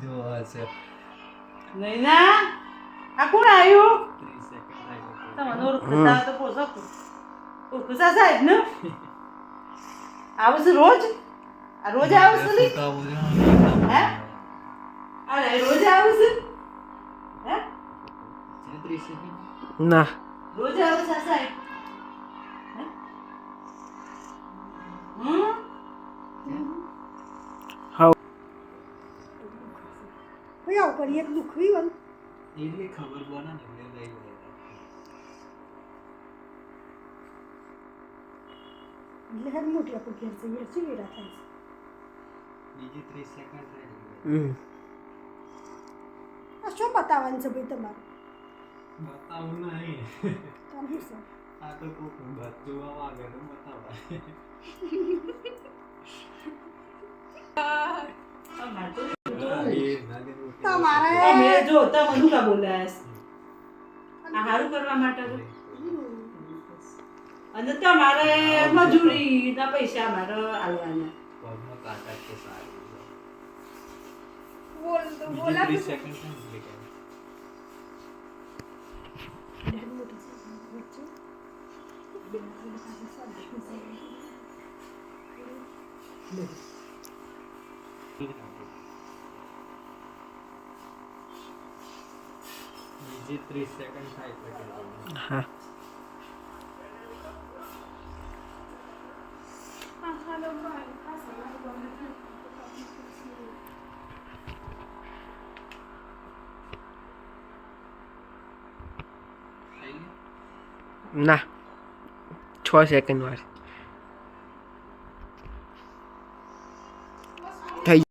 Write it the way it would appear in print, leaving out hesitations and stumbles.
જો હશે નહીં ના આ કોણ આવ્યું 30 સેકન્ડ થાય તમને ઓળખતા તો પોસો ઓળખતા સાહેબ ને આવું છે રોજ આ રોજ આવું છે લી? હે અરે રોજ આવું છે હે 30 સેકન્ડ ના રોજ આવું છે સાહેબ હે? હા ભાઈ આવું કરીએ તો દુખવી હોય એટલી ખબર બને ને એટલે લઈ લે એટલે હર મોટી આપણે ઘેર જઈએ શું વેરા થાય છે બીજી 30 સેકન્ડ થાય આ શું બતાવવાનું છે ભાઈ તમારે બતાવું નહીં તમે શું આ તો કોક જોવા માંગે તો બતાવાય તમારે તમે જો તમે નું કા બોલાસ આ હારું કરવા માટે તો. અને તમારે મજૂરી ના પૈસા મારે આલવાના પગમાં કાંટા છે સારું બોલ તો બીજી બોલા 30 સેકન્ડ થાય એટલે કે હર મોટી છે વચ્ચે બેના પાસે સાથ બીજી 30 સેકન્ડ થાય એટલે કે હા હાલો ભાઈ આ સલાહ બંધ ના 6 સેકન્ડ વાર